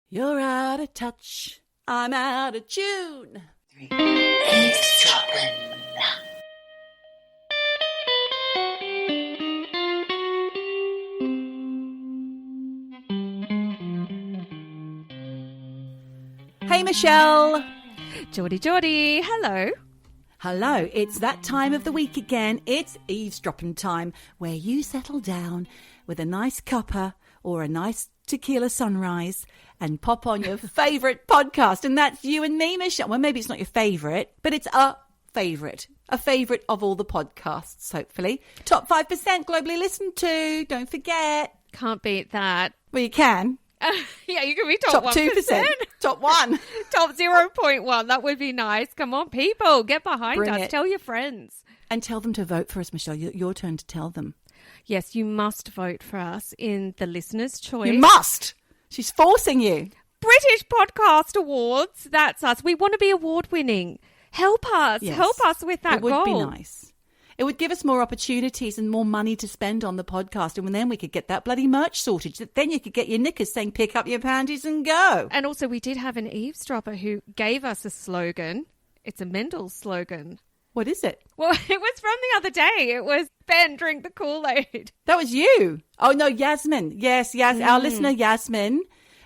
You're out of touch. I'm out of tune. Eavesdroppin. Hey, Michelle. Geordie, hello. Hello, it's that time of the week again. It's eavesdropping time, where you settle down with a nice cuppa or a nice tequila sunrise and pop on your favourite podcast. And that's you and me, Michelle. Well, maybe it's not your favourite, but it's a favourite of all the podcasts, hopefully. Top 5% globally listened to. Don't forget. Can't beat that. Well, you can. Yeah, you can be top 1%. 2%. Top 1. Top 0.1. That would be nice. Come on, people. Get behind Bring us. it. Tell your friends. And tell them to vote for us, Michelle. Your turn to tell them. Yes, you must vote for us in the Listener's Choice. You must. She's forcing you. British Podcast Awards. That's us. We want to be award-winning. Help us. Yes. Help us with that goal. It would be nice. It would give us more opportunities and more money to spend on the podcast. And then we could get that bloody merch sorted. Then you could get your knickers saying, pick up your panties and go. And also we did have an eavesdropper who gave us a slogan. It's a Mendel slogan. What is it? Well, it was from the other day. It was, Ben, drink the Kool-Aid. That was you. Oh, no, Yasmin. Yes, our listener, Yasmin.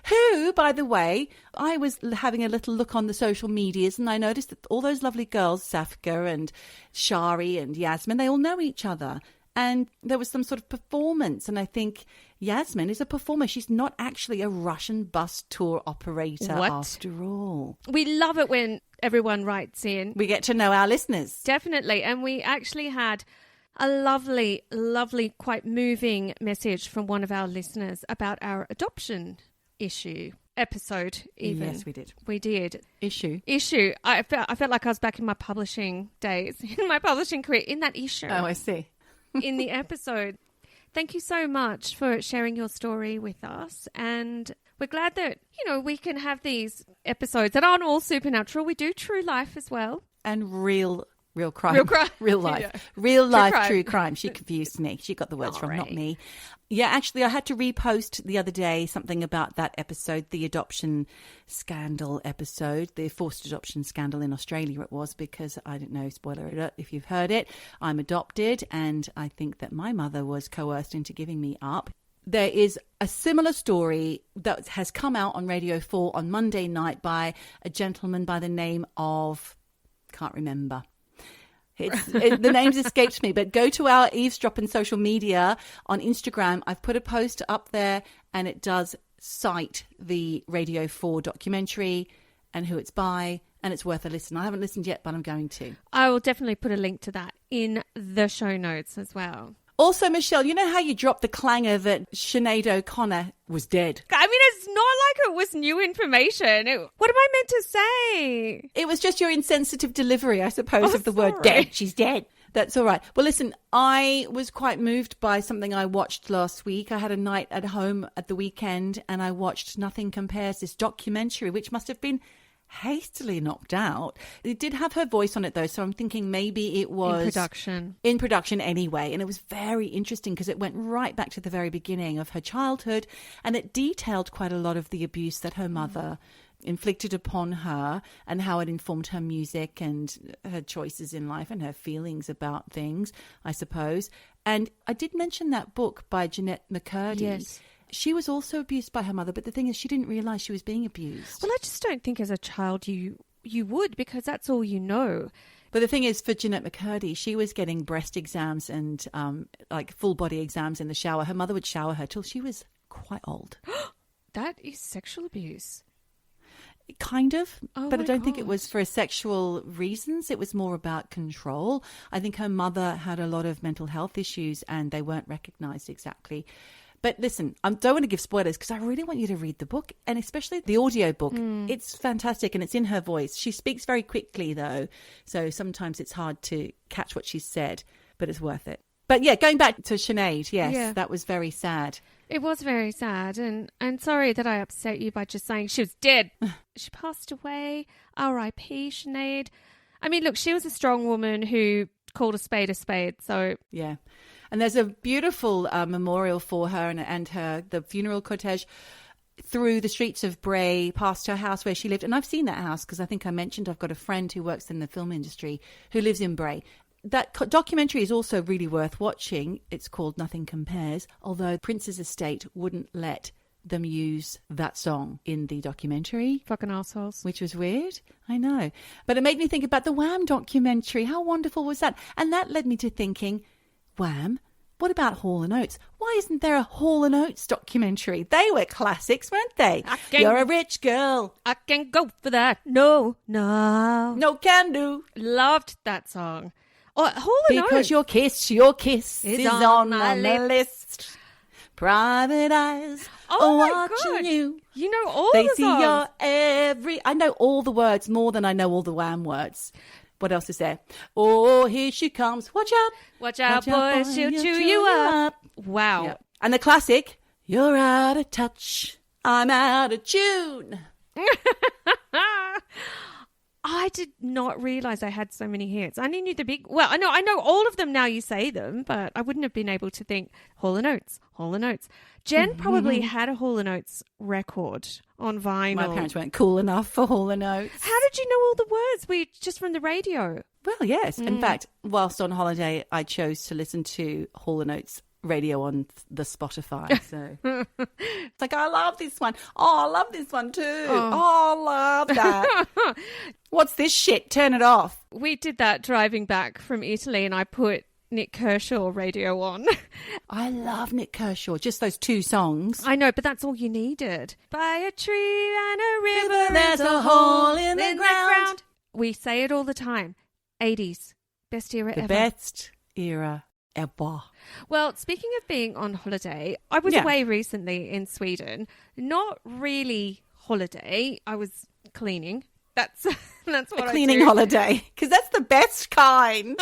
Who, by the way, I was having a little look on the social medias and I noticed that all those lovely girls, Safka and Shari and Yasmin, they all know each other. And there was some sort of performance. And I think Yasmin is a performer. She's not actually a Russian bus tour operator after all. We love it when everyone writes in. We get to know our listeners. Definitely. And we actually had a lovely, lovely, quite moving message from one of our listeners about our adoption episode even. Yes, we did. We did. Issue. I felt like I was back in my publishing days, in my publishing career, in that issue. Oh, I see. In the episode. Thank you so much for sharing your story with us. And we're glad that, we can have these episodes that aren't all supernatural. We do true life as well. And real crime. Real crime. Real life. Yeah. Real life crime. True crime. She confused me. She got the words All from, not right. me. Yeah, actually, I had to repost the other day something about that episode, the adoption scandal episode, the forced adoption scandal in Australia it was, because I don't know, spoiler alert if you've heard it, I'm adopted and I think that my mother was coerced into giving me up. There is a similar story that has come out on Radio 4 on Monday night by a gentleman by the name of, can't remember. The names escaped me, but go to our Eavesdroppin social media on Instagram. I've put a post up there and it does cite the Radio 4 documentary and who it's by, and it's worth a listen. I haven't listened yet, but I'm going to. I will definitely put a link to that in the show notes as well. Also, Michelle, you know how you dropped the clanger that Sinead O'Connor was dead? I mean, it's not like it was new information. What am I meant to say? It was just your insensitive delivery, I suppose, of the word sorry. dead. She's dead. That's all right. Well, listen, I was quite moved by something I watched last week. I had a night at home at the weekend and I watched Nothing Compares, this documentary, which must have been hastily knocked out. It did have her voice on it though, so I'm thinking maybe it was in production anyway. And it was very interesting because it went right back to the very beginning of her childhood and it detailed quite a lot of the abuse that her mother inflicted upon her and how it informed her music and her choices in life and her feelings about things, I suppose. And I did mention that book by Jeanette McCurdy. Yes. She was also abused by her mother, but the thing is she didn't realise she was being abused. Well, I just don't think as a child you would, because that's all you know. But the thing is, for Jeanette McCurdy, she was getting breast exams and like full body exams in the shower. Her mother would shower her till she was quite old. That is sexual abuse. Kind of, but I don't think it God. was for sexual reasons. It was more about control. I think her mother had a lot of mental health issues and they weren't recognised exactly. But listen, I don't want to give spoilers because I really want you to read the book, and especially the audio book. It's fantastic and it's in her voice. She speaks very quickly though, so sometimes it's hard to catch what she said, but it's worth it. But yeah, going back to Sinead, yes, that was very sad. It was very sad, and sorry that I upset you by just saying she was dead. She passed away. R.I.P. Sinead. I mean, look, she was a strong woman who called a spade, so... Yeah. And there's a beautiful memorial for her and her, the funeral cortege. through the streets of Bray past her house where she lived. And I've seen that house because I think I mentioned I've got a friend who works in the film industry who lives in Bray. That documentary is also really worth watching. It's called Nothing Compares, although Prince's estate wouldn't let them use that song in the documentary. Fucking assholes. Which was weird. I know. But it made me think about the Wham documentary. How wonderful was that? And that led me to thinking, Wham, what about Hall & Oates? Why isn't there a Hall & Oates documentary? They were classics, weren't they? You're a rich girl. I can go for that. No. No can do. Loved that song. Oh, Hall & Oates. Because your kiss is on the list. Private eyes are watching you. You know all they the see songs. your every... I know all the words more than I know all the Wham words. What else is there? Oh, here she comes. Watch out. Watch out, boy. She'll chew you up. Wow. Yep. And the classic, you're out of touch. I'm out of tune. I did not realise I had so many hits. I only knew the big... Well, I know all of them now you say them, but I wouldn't have been able to think Hall & Oates. Jen probably had a Hall & Oates record on vinyl. My parents weren't cool enough for Hall & Oates. How did you know all the words? Were you just from the radio? Well, yes. In fact, whilst on holiday, I chose to listen to Hall & Oates radio on the Spotify. So it's like, I love this one. Oh, I love this one too. Oh, I love that. What's this shit? Turn it off. We did that driving back from Italy and I put Nick Kershaw radio on. I love Nick Kershaw. Just those two songs. I know, but that's all you needed. By a tree and a river, there's a hole in the ground. We say it all the time. 80s. Best era ever. The best era ever. Well, speaking of being on holiday, I was away recently in Sweden. Not really holiday. I was cleaning. That's what a cleaning I do. holiday, because that's the best kind.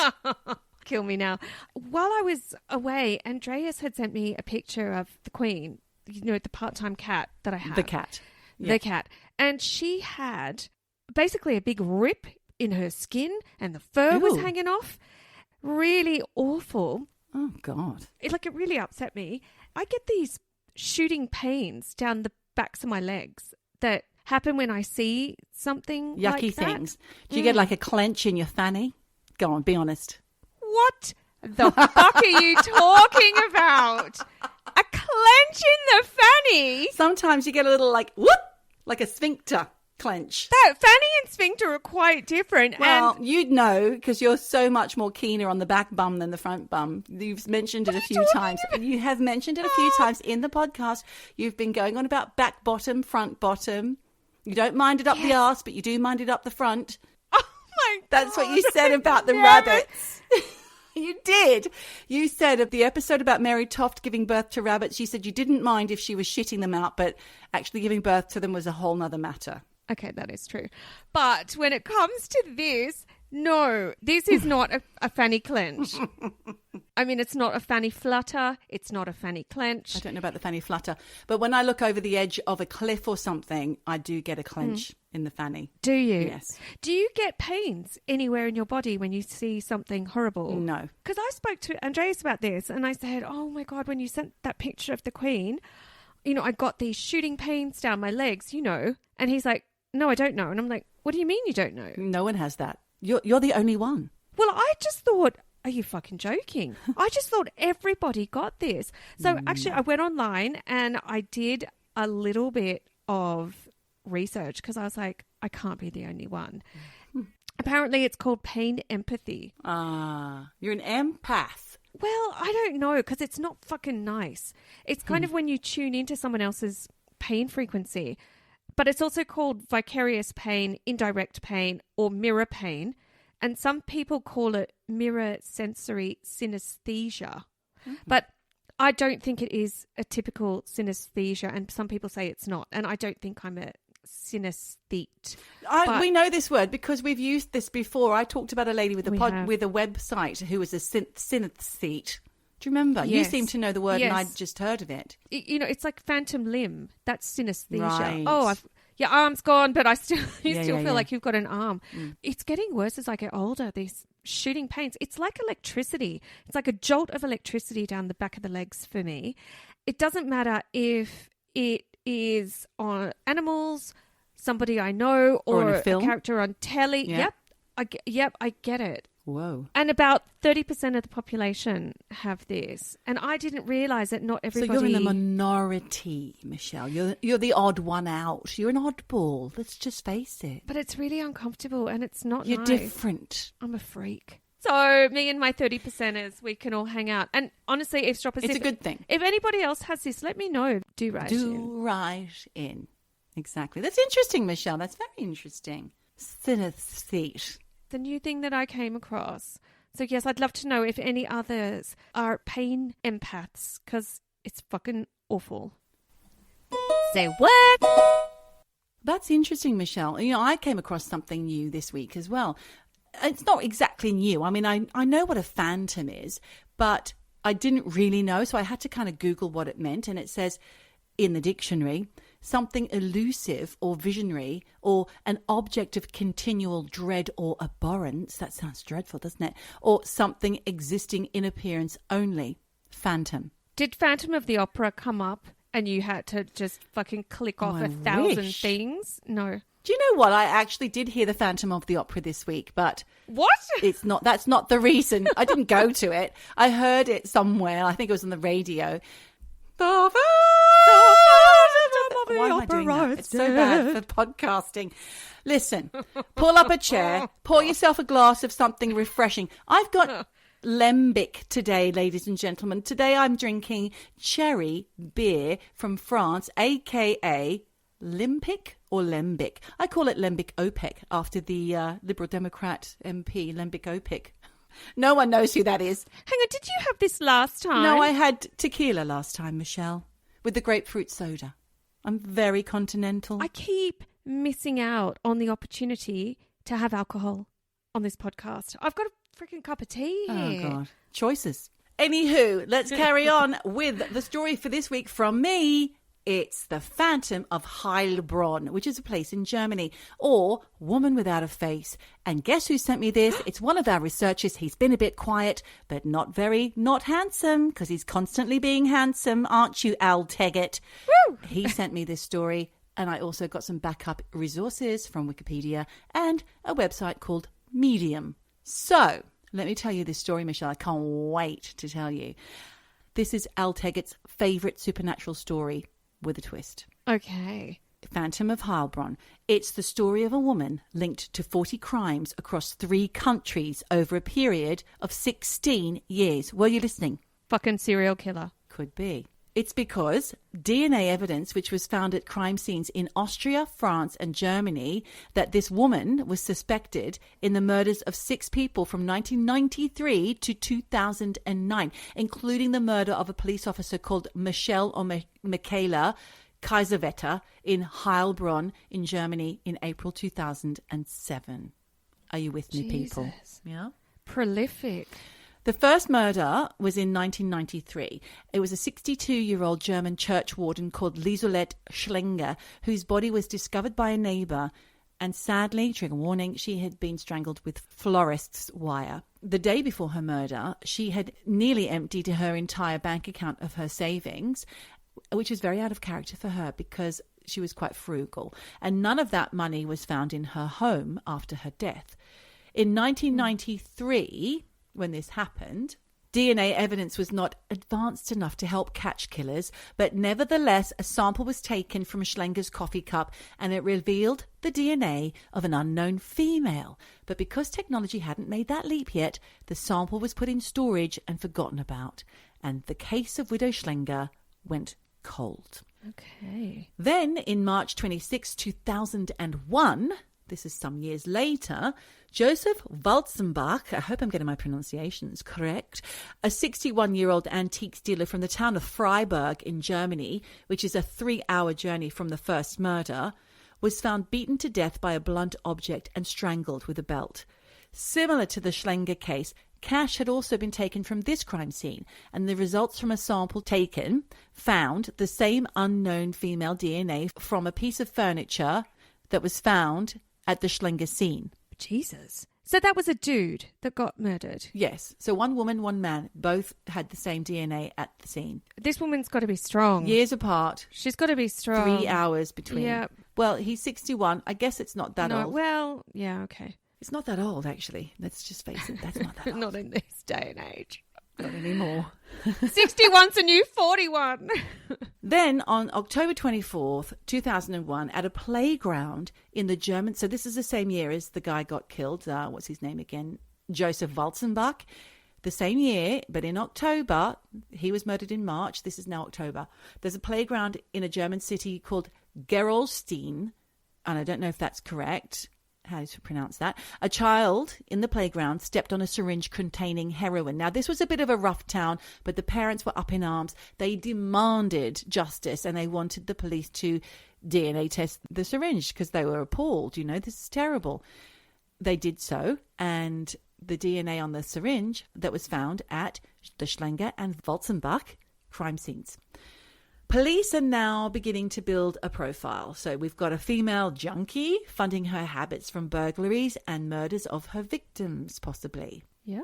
Kill me now. While I was away, Andreas had sent me a picture of the Queen, you know, the part-time cat that I have. The cat. The cat. And she had basically a big rip in her skin and the fur was hanging off. Really awful. Oh, God. It really upset me. I get these shooting pains down the backs of my legs that happen when I see something Yucky like that. things. Do you get like a clench in your fanny? Go on, be honest. What the fuck are you talking about? A clench in the fanny? Sometimes you get a little whoop, like a sphincter clench. That fanny and sphincter are quite different. Well, you'd know because you're so much more keener on the back bum than the front bum. You've mentioned it a few times. You have mentioned it a few times in the podcast. You've been going on about back bottom, front bottom. You don't mind it up the arse, but you do mind it up the front. Oh my God. That's what you said about the rabbits. You did. You said of the episode about Mary Toft giving birth to rabbits, you said you didn't mind if she was shitting them out, but actually giving birth to them was a whole nother matter. Okay, that is true. But when it comes to this, no, this is not a fanny clench. I mean, it's not a fanny flutter. It's not a fanny clench. I don't know about the fanny flutter. But when I look over the edge of a cliff or something, I do get a clench in the fanny. Do you? Yes. Do you get pains anywhere in your body when you see something horrible? No. Because I spoke to Andreas about this and I said, oh my God, when you sent that picture of the Queen, you know, I got these shooting pains down my legs, you know. And he's like, no, I don't know. And I'm like, what do you mean you don't know? No one has that. You're the only one. Well, I just thought, are you fucking joking? I just thought everybody got this. So actually, I went online and I did a little bit of research because I was like, I can't be the only one. Apparently, it's called pain empathy. Ah, you're an empath. Well, I don't know because it's not fucking nice. It's kind of when you tune into someone else's pain frequency. But it's also called vicarious pain, indirect pain, or mirror pain. And some people call it mirror sensory synesthesia. But I don't think it is a typical synesthesia. And some people say it's not. And I don't think I'm a synesthete. We know this word because we've used this before. I talked about a lady with a website who was a synesthete. Do you remember? Yes. You seem to know the word and Yes. I'd just heard of it. You know, it's like phantom limb. That's synesthesia. Right. Oh, your arm's gone, but I still feel yeah. like you've got an arm. It's getting worse as I get older, these shooting pains. It's like electricity. It's like a jolt of electricity down the back of the legs for me. It doesn't matter if it is on animals, somebody I know, or in a film. character on telly. Yeah. Yep, I get it. Whoa. And about 30% of the population have this. And I didn't realise that not everybody... So you're in the minority, Michelle. You're the odd one out. You're an oddball. Let's just face it. But it's really uncomfortable and it's not You're nice. different. I'm a freak. So me and my 30%ers, we can all hang out. And honestly, Eavesdroppers... It's a good thing. If anybody else has this, let me know. Do write in. Exactly. That's interesting, Michelle. That's very interesting. Synesthete. The new thing that I came across. So yes, I'd love to know if any others are pain empaths, because it's fucking awful. Say what? That's interesting, Michelle. You know, I came across something new this week as well. It's not exactly new. I mean, I know what a phantom is, but I didn't really know. So I had to kind of Google what it meant. And it says in the dictionary, something elusive or visionary or an object of continual dread or abhorrence. That sounds dreadful, doesn't it? Or something existing in appearance only. Phantom. Did Phantom of the Opera come up and you had to just fucking click off 1,000 things? No. Do you know what? I actually did hear the Phantom of the Opera this week, but what? That's not the reason. I didn't go to it. I heard it somewhere. I think it was on the radio. Why am I doing that? It's so bad for podcasting. Listen, pull up a chair, pour yourself a glass of something refreshing. I've got lembic today, ladies and gentlemen. Today I'm drinking cherry beer from France, a.k.a. Limpic or Lembic. I call it Lembic OPEC after the Liberal Democrat MP, Lembic OPEC. No one knows who that is. Hang on, did you have this last time? No, I had tequila last time, Michelle, with the grapefruit soda. I'm very continental. I keep missing out on the opportunity to have alcohol on this podcast. I've got a freaking cup of tea here. Oh, God. Choices. Anywho, let's carry on with the story for this week from me. It's the Phantom of Heilbronn, which is a place in Germany, or Woman Without a Face. And guess who sent me this? It's one of our researchers. He's been a bit quiet, but not handsome, because he's constantly being handsome, aren't you, Al Teggett? Woo! He sent me this story, and I also got some backup resources from Wikipedia and a website called Medium. So, let me tell you this story, Michelle. I can't wait to tell you. This is Al Teggett's favourite supernatural story. With a twist. Okay. Phantom of Heilbronn. It's the story of a woman linked to 40 crimes across 3 countries over a period of 16 years. Were you listening? Fucking serial killer. Could be. It's because DNA evidence, which was found at crime scenes in Austria, France, and Germany, that this woman was suspected in the murders of 6 people from 1993 to 2009, including the murder of a police officer called Michelle or Michaela Kaiserwetter in Heilbronn in Germany in April 2007. Are you with me, people? Yeah. Prolific. The first murder was in 1993. It was a 62-year-old German church warden called Lieselette Schlenger, whose body was discovered by a neighbour. And sadly, trigger warning, she had been strangled with florist's wire. The day before her murder, she had nearly emptied her entire bank account of her savings, which was very out of character for her because she was quite frugal. And none of that money was found in her home after her death. In 1993... when this happened, DNA evidence was not advanced enough to help catch killers, but nevertheless, a sample was taken from Schlenger's coffee cup and it revealed the DNA of an unknown female. But because technology hadn't made that leap yet, the sample was put in storage and forgotten about. And the case of Widow Schlenger went cold. Okay. Then, in March 26, 2001... this is some years later, Joseph Walzenbach, I hope I'm getting my pronunciations correct, a 61-year-old antiques dealer from the town of Freiburg in Germany, which is a 3-hour journey from the first murder, was found beaten to death by a blunt object and strangled with a belt. Similar to the Schlenger case, cash had also been taken from this crime scene, and the results from a sample taken found the same unknown female DNA from a piece of furniture that was found at the Schlenger scene. Jesus. So that was a dude that got murdered. Yes. So one woman, one man, both had the same DNA at the scene. This woman's got to be strong. Years apart. She's got to be strong. 3 hours between. Yeah. Well, he's 61. I guess it's not that old. Well, yeah, okay. It's not that old, actually. Let's just face it. That's not that old. Not in this day and age. Not anymore. 61's a new 41. Then on October 24th, 2001, at a playground in the German... So this is the same year as the guy got killed. What's his name again? Joseph Walzenbach. The same year, but in October, he was murdered in March. This is now October. There's a playground in a German city called Gerolstein, and I don't know if that's correct, how to pronounce that. A child in the playground stepped on a syringe containing heroin. Now, this was a bit of a rough town, but the parents were up in arms. They demanded justice, and they wanted the police to DNA test the syringe because they were appalled. You know, this is terrible. They did so, and the DNA on the syringe that was found at the Schlenger and Walzenbach crime scenes. Police are now beginning to build a profile. So we've got a female junkie funding her habits from burglaries and murders of her victims, possibly. Yeah.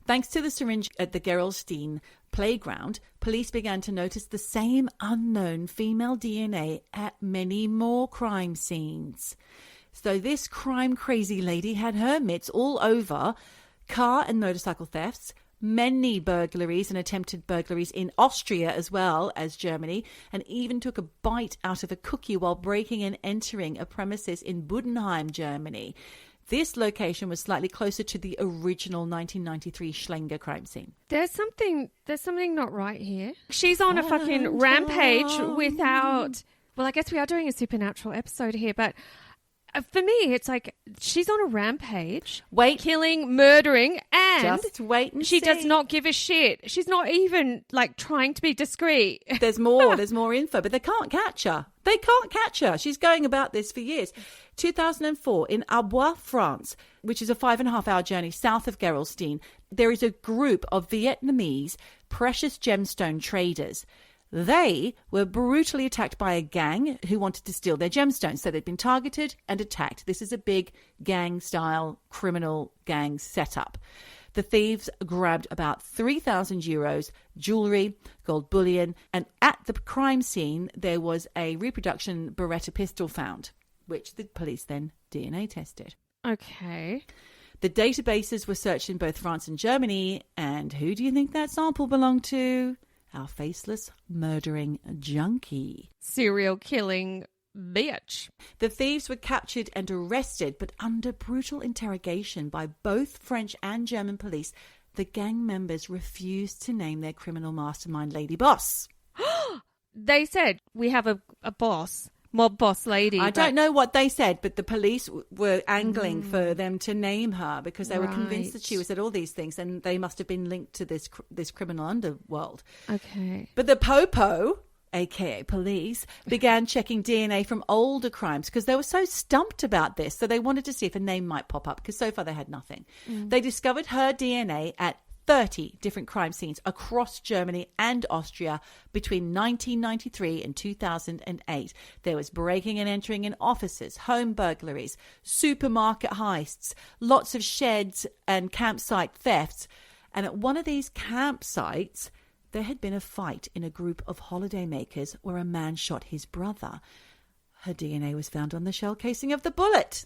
Thanks to the syringe at the Gerolstein playground, police began to notice the same unknown female DNA at many more crime scenes. So this crime-crazy lady had her mitts all over car and motorcycle thefts, many burglaries and attempted burglaries in Austria as well as Germany, and even took a bite out of a cookie while breaking and entering a premises in Budenheim, Germany. This location was slightly closer to the original 1993 Schlenger crime scene. There's something not right here. She's on a fucking rampage without... Well, I guess we are doing a supernatural episode here, but... For me, it's like she's on a rampage, killing, murdering, and just wait and she see. Does not give a shit. She's not even like trying to be discreet. There's more info, but they can't catch her. They can't catch her. She's going about this for years. 2004, in Arbois, France, which is a 5.5-hour journey south of Gerolstein, there is a group of Vietnamese precious gemstone traders. They were brutally attacked by a gang who wanted to steal their gemstones. So they'd been targeted and attacked. This is a big gang-style criminal gang setup. The thieves grabbed about 3,000 euros, jewellery, gold bullion, and at the crime scene, there was a reproduction Beretta pistol found, which the police then DNA tested. Okay. The databases were searched in both France and Germany, and who do you think that sample belonged to? Our faceless murdering junkie. Serial killing bitch. The thieves were captured and arrested, but under brutal interrogation by both French and German police, the gang members refused to name their criminal mastermind lady boss. They said, we have a boss. Mob boss lady. I don't know what they said, but the police were angling for them to name her because they were convinced that she said all these things, and they must have been linked to this criminal underworld. Okay. But the Popo, aka police, began checking DNA from older crimes because they were so stumped about this. So they wanted to see if a name might pop up because so far they had nothing. They discovered her DNA at 30 different crime scenes across Germany and Austria between 1993 and 2008. There was breaking and entering in offices, home burglaries, supermarket heists, lots of sheds and campsite thefts. And at one of these campsites, there had been a fight in a group of holidaymakers where a man shot his brother. Her DNA was found on the shell casing of the bullet.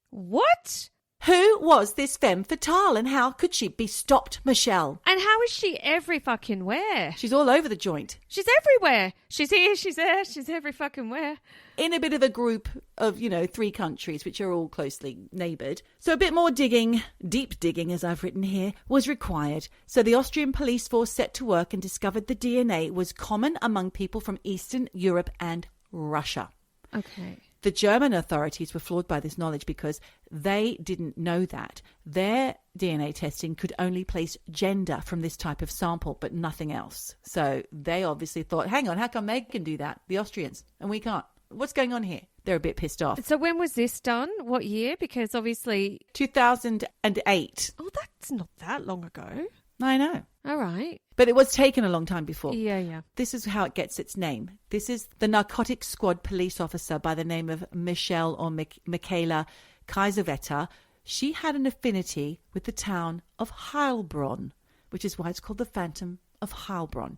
What? Who was this femme fatale and how could she be stopped, Michelle? And how is she every fucking where? She's all over the joint. She's everywhere. She's here, she's there, she's every fucking where. In a bit of a group of, 3 countries, which are all closely neighboured. So a bit more digging, deep digging as I've written here, was required. So the Austrian police force set to work and discovered the DNA was common among people from Eastern Europe and Russia. Okay. The German authorities were floored by this knowledge because they didn't know that. Their DNA testing could only place gender from this type of sample, but nothing else. So they obviously thought, hang on, how come they can do that, the Austrians, and we can't? What's going on here? They're a bit pissed off. So when was this done? What year? Because obviously... 2008. Oh, that's not that long ago. I know. All right. But it was taken a long time before. Yeah. This is how it gets its name. This is the narcotics squad police officer by the name of Michelle or Michaela Kaiserwetter, she had an affinity with the town of Heilbronn, which is why it's called the Phantom of Heilbronn.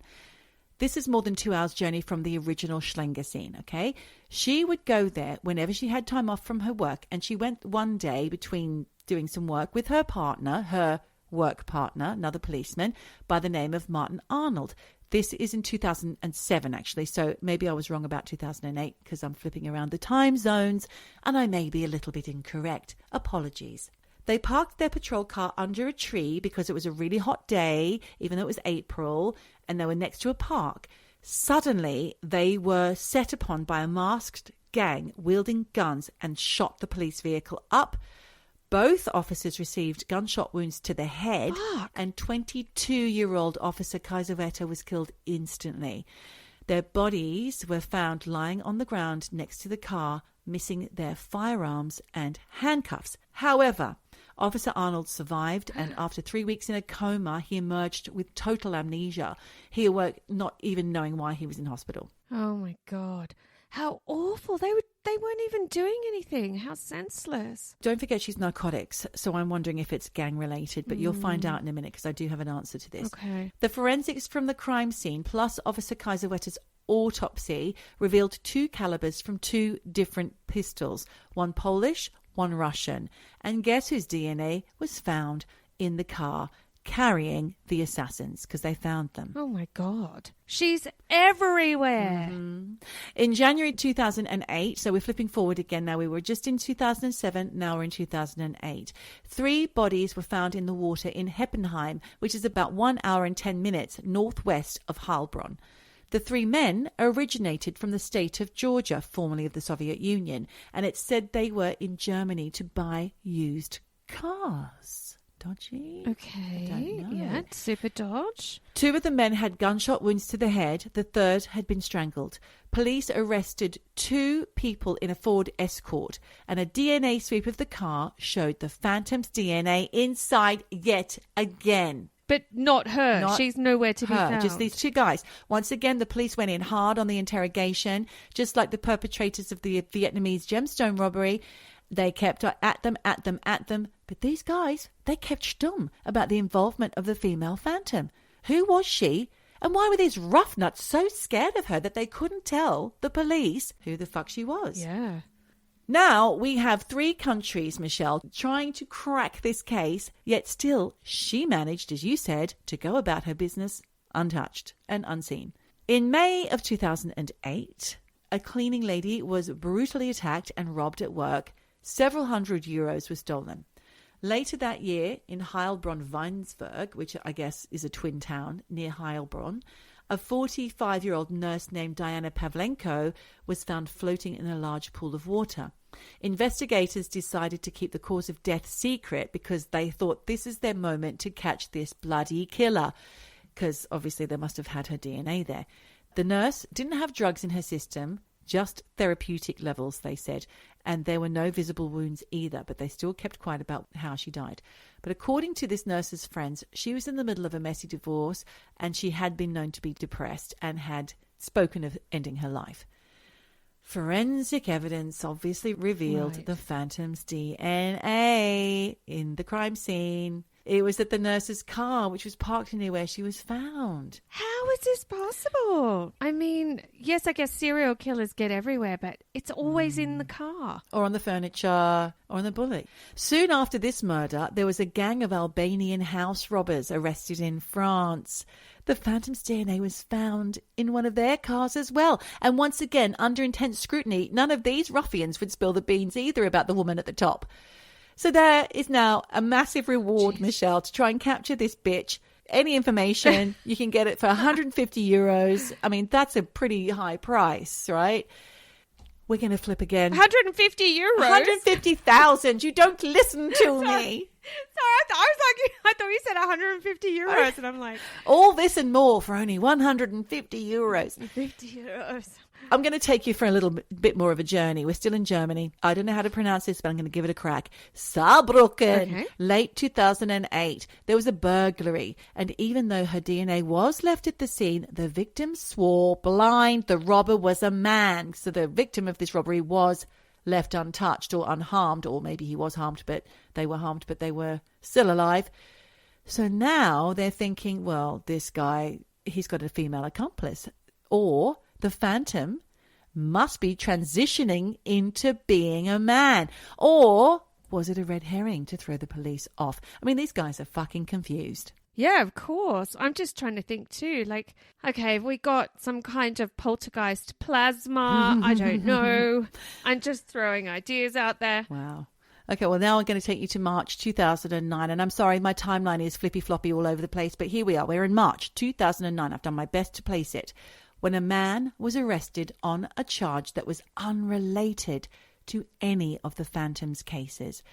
This is more than 2 hours' journey from the original Schlenger scene, okay? She would go there whenever she had time off from her work, and she went one day between doing some work with her partner, her work partner, another policeman, by the name of Martin Arnold. This is in 2007, actually, so maybe I was wrong about 2008 because I'm flipping around the time zones and I may be a little bit incorrect. Apologies. They parked their patrol car under a tree because it was a really hot day, even though it was April, and they were next to a park. Suddenly, they were set upon by a masked gang wielding guns and shot the police vehicle up. Both officers received gunshot wounds to the head, and 22-year-old Officer Kaiserwetter was killed instantly. Their bodies were found lying on the ground next to the car, missing their firearms and handcuffs. However, Officer Arnold survived, and after 3 weeks in a coma, he emerged with total amnesia. He awoke not even knowing why he was in hospital. Oh, my God. How awful. They weren't even doing anything. How senseless. Don't forget she's narcotics, so I'm wondering if it's gang-related, but you'll find out in a minute because I do have an answer to this. Okay. The forensics from the crime scene plus Officer Kaiserwetter's autopsy revealed 2 calibers from 2 different pistols, one Polish, one Russian. And guess whose DNA was found in the car carrying the assassins, because they found them. Oh, my God. She's everywhere. In January 2008, so we're flipping forward again now, we were just in 2007, now we're in 2008. 3 bodies were found in the water in Heppenheim, which is about 1 hour and 10 minutes northwest of Heilbronn. The 3 men originated from the state of Georgia, formerly of the Soviet Union, and it's said they were in Germany to buy used cars. Dodgy? Okay. I don't know. Yeah, super dodge. 2 of the men had gunshot wounds to the head. The third had been strangled. Police arrested 2 people in a Ford Escort, and a DNA sweep of the car showed the Phantom's DNA inside yet again. But not her. She's nowhere to be found. Just these 2 guys. Once again, the police went in hard on the interrogation, just like the perpetrators of the Vietnamese gemstone robbery. They kept at them. But these guys, they kept stum about the involvement of the female Phantom. Who was she? And why were these rough-nuts so scared of her that they couldn't tell the police who the fuck she was? Yeah. Now we have 3 countries, Michelle, trying to crack this case, yet still she managed, as you said, to go about her business untouched and unseen. In May of 2008, a cleaning lady was brutally attacked and robbed at work. Several hundred euros were stolen. Later that year, in Heilbronn-Weinsberg, which I guess is a twin town near Heilbronn, a 45-year-old nurse named Diana Pavlenko was found floating in a large pool of water. Investigators decided to keep the cause of death secret because they thought this is their moment to catch this bloody killer, because obviously they must have had her DNA there. The nurse didn't have drugs in her system, just therapeutic levels, they said, and there were no visible wounds either, but they still kept quiet about how she died. But according to this nurse's friends, she was in the middle of a messy divorce and she had been known to be depressed and had spoken of ending her life. Forensic evidence obviously revealed the Phantom's DNA in the crime scene. It was at the nurse's car, which was parked near where she was found. How is this possible? I mean, yes, I guess serial killers get everywhere, but it's always in the car. Or on the furniture, or on the bully. Soon after this murder, there was a gang of Albanian house robbers arrested in France. The Phantom's DNA was found in one of their cars as well. And once again, under intense scrutiny, none of these ruffians would spill the beans either about the woman at the top. So there is now a massive reward, Michelle, to try and capture this bitch. Any information, you can get it for 150 euros. I mean, that's a pretty high price, right? We're going to flip again. 150 euros? 150,000. You don't listen to me. Sorry, I thought you said 150 euros, and I'm like... All this and more for only 150 euros. 50 euros. I'm going to take you for a little bit more of a journey. We're still in Germany. I don't know how to pronounce this, but I'm going to give it a crack. Saarbrücken. Okay. Late 2008. There was a burglary. And even though her DNA was left at the scene, the victim swore blind the robber was a man. So the victim of this robbery was left untouched or unharmed, or maybe he was harmed, but they were still alive. So now they're thinking, well, this guy, he's got a female accomplice, or the Phantom must be transitioning into being a man, or was it a red herring to throw the police off? I mean, these guys are fucking confused. Yeah, of course. I'm just trying to think too. Like, okay, have we got some kind of poltergeist plasma? I don't know. I'm just throwing ideas out there. Wow. Okay, well, now I'm going to take you to March 2009. And I'm sorry, my timeline is flippy-floppy all over the place. But here we are. We're in March 2009. I've done my best to place it. When a man was arrested on a charge that was unrelated to any of the Phantom's cases.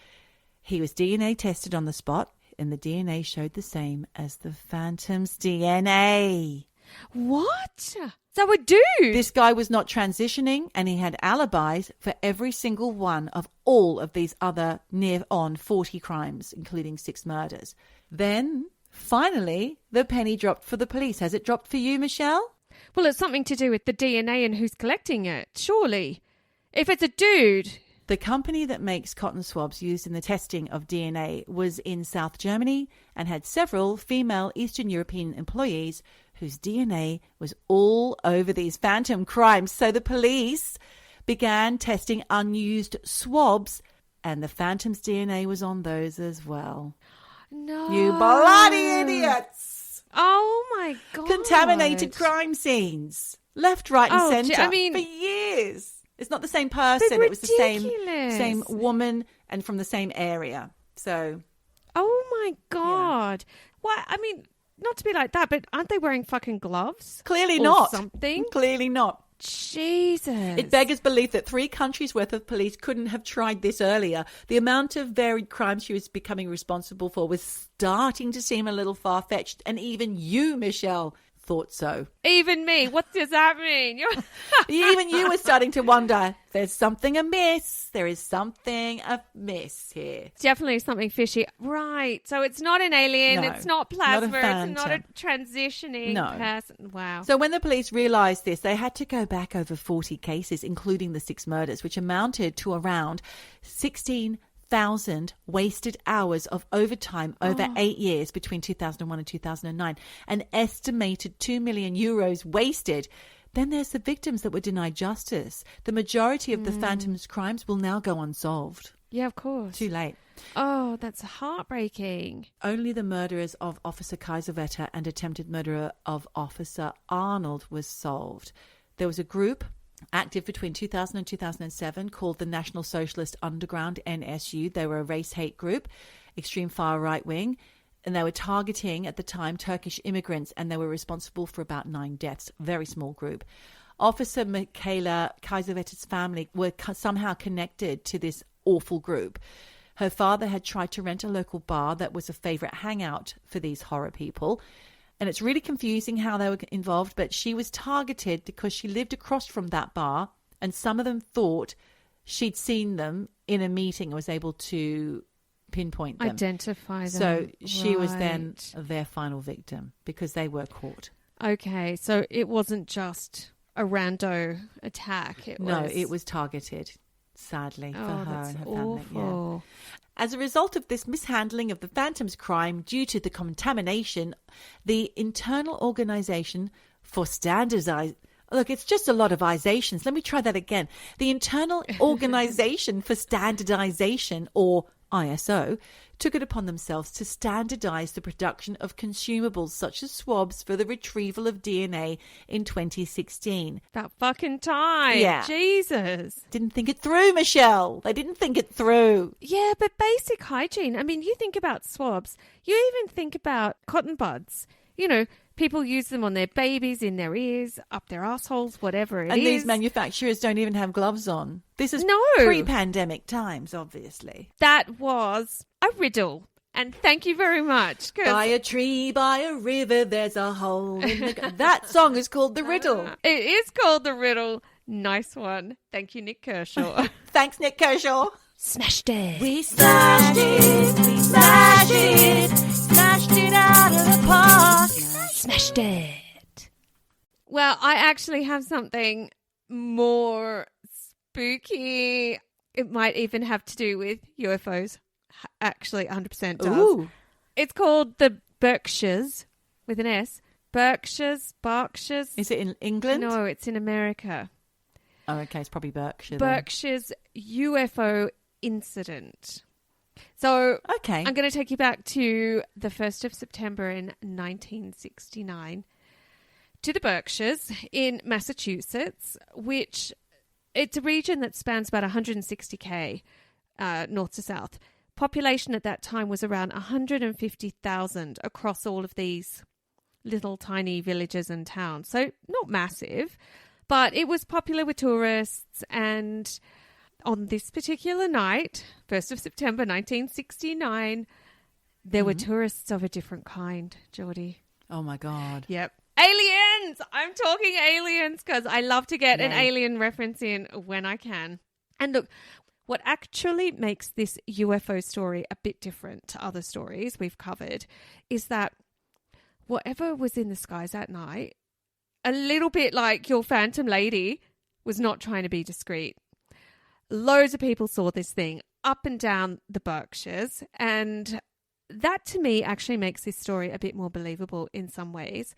He was DNA tested on the spot, and the DNA showed the same as the Phantom's DNA. What? So a dude? This guy was not transitioning, and he had alibis for every single one of all of these other near on 40 crimes, including 6 murders. Then, finally, the penny dropped for the police. Has it dropped for you, Michelle? Well, it's something to do with the DNA and who's collecting it, surely. If it's a dude... The company that makes cotton swabs used in the testing of DNA was in South Germany and had several female Eastern European employees whose DNA was all over these Phantom crimes. So the police began testing unused swabs, and the Phantom's DNA was on those as well. No. You bloody idiots! Oh, my God. Contaminated crime scenes. Left, right and centre for years. It's not the same person. It was the same woman and from the same area. So. Oh, my God. Yeah. Why? I mean, not to be like that, but aren't they wearing fucking gloves? Clearly not. Something? Clearly not. Jesus. It beggars belief that 3 countries' worth of police couldn't have tried this earlier. The amount of varied crimes she was becoming responsible for was starting to seem a little far-fetched. And even you, Michelle, thought so. Even me. What does that mean? Even you were starting to wonder, there's something amiss. There is something amiss here. Definitely something fishy. Right. So it's not an alien. No, it's not plasma. not it's not a transitioning person. Wow. So when the police realised this, they had to go back over 40 cases, including the 6 murders, which amounted to around 16,000 wasted hours of overtime over 8 years between 2001 and 2009. An estimated 2 million euros wasted. Then there's the victims that were denied justice. The majority of the Phantom's crimes will now go unsolved. Yeah, of course. Too late. Oh, that's heartbreaking. Only the murderers of Officer Kaiserwetter and attempted murderer of Officer Arnold was solved. There was a group active between 2000 and 2007 called the National Socialist Underground, NSU. They were a race hate group, extreme far right wing, and they were targeting at the time Turkish immigrants, and they were responsible for about 9 deaths. Very small group. Officer Michaela Kaiserwetter's family were somehow connected to this awful group. Her father had tried to rent a local bar that was a favorite hangout for these horror people. And it's really confusing how they were involved, but she was targeted because she lived across from that bar, and some of them thought she'd seen them in a meeting and was able to pinpoint them. Identify them. So she was then their final victim because they were caught. Okay, so it wasn't just a rando attack. It was targeted, sadly, for her and her family. Awful. Yeah. As a result of this mishandling of the Phantom's crime due to the contamination, the internal organization for standardization... Look, it's just a lot of izations. Let me try that again. The Internal Organization for Standardization, or ISO, took it upon themselves to standardize the production of consumables such as swabs for the retrieval of DNA in 2016. That fucking time. Yeah. Jesus. Didn't think it through, Michelle. They didn't think it through. Yeah, but basic hygiene. I mean, you think about swabs. You even think about cotton buds. You know, people use them on their babies, in their ears, up their assholes, whatever it is. And these manufacturers don't even have gloves on. This is pre-pandemic times, obviously. That was a riddle. And thank you very much. By a tree, by a river, there's a hole in the... That song is called The Riddle. It is called The Riddle. Nice one. Thank you, Nick Kershaw. Thanks, Nick Kershaw. Smashed it. We smashed it. We smashed it. Smashed it out of the park. Smashed it. Well, I actually have something more spooky. It might even have to do with UFOs. Actually, 100% does. Ooh. It's called the Berkshires, with an S. Berkshires. Is it in England? No, it's in America. Oh, okay. It's probably Berkshire. Then. Berkshire's UFO Incident. So okay. I'm going to take you back to the 1st of September in 1969 to the Berkshires in Massachusetts, which it's a region that spans about 160k north to south. Population at that time was around 150,000 across all of these little tiny villages and towns. So not massive, but it was popular with tourists. And on this particular night, 1st of September 1969, there were tourists of a different kind, Geordie. Oh, my God. Yep. Aliens! I'm talking aliens because I love to get an alien reference in when I can. And look, what actually makes this UFO story a bit different to other stories we've covered is that whatever was in the skies that night, a little bit like your Phantom Lady, was not trying to be discreet. Loads of people saw this thing up and down the Berkshires, and that to me actually makes this story a bit more believable in some ways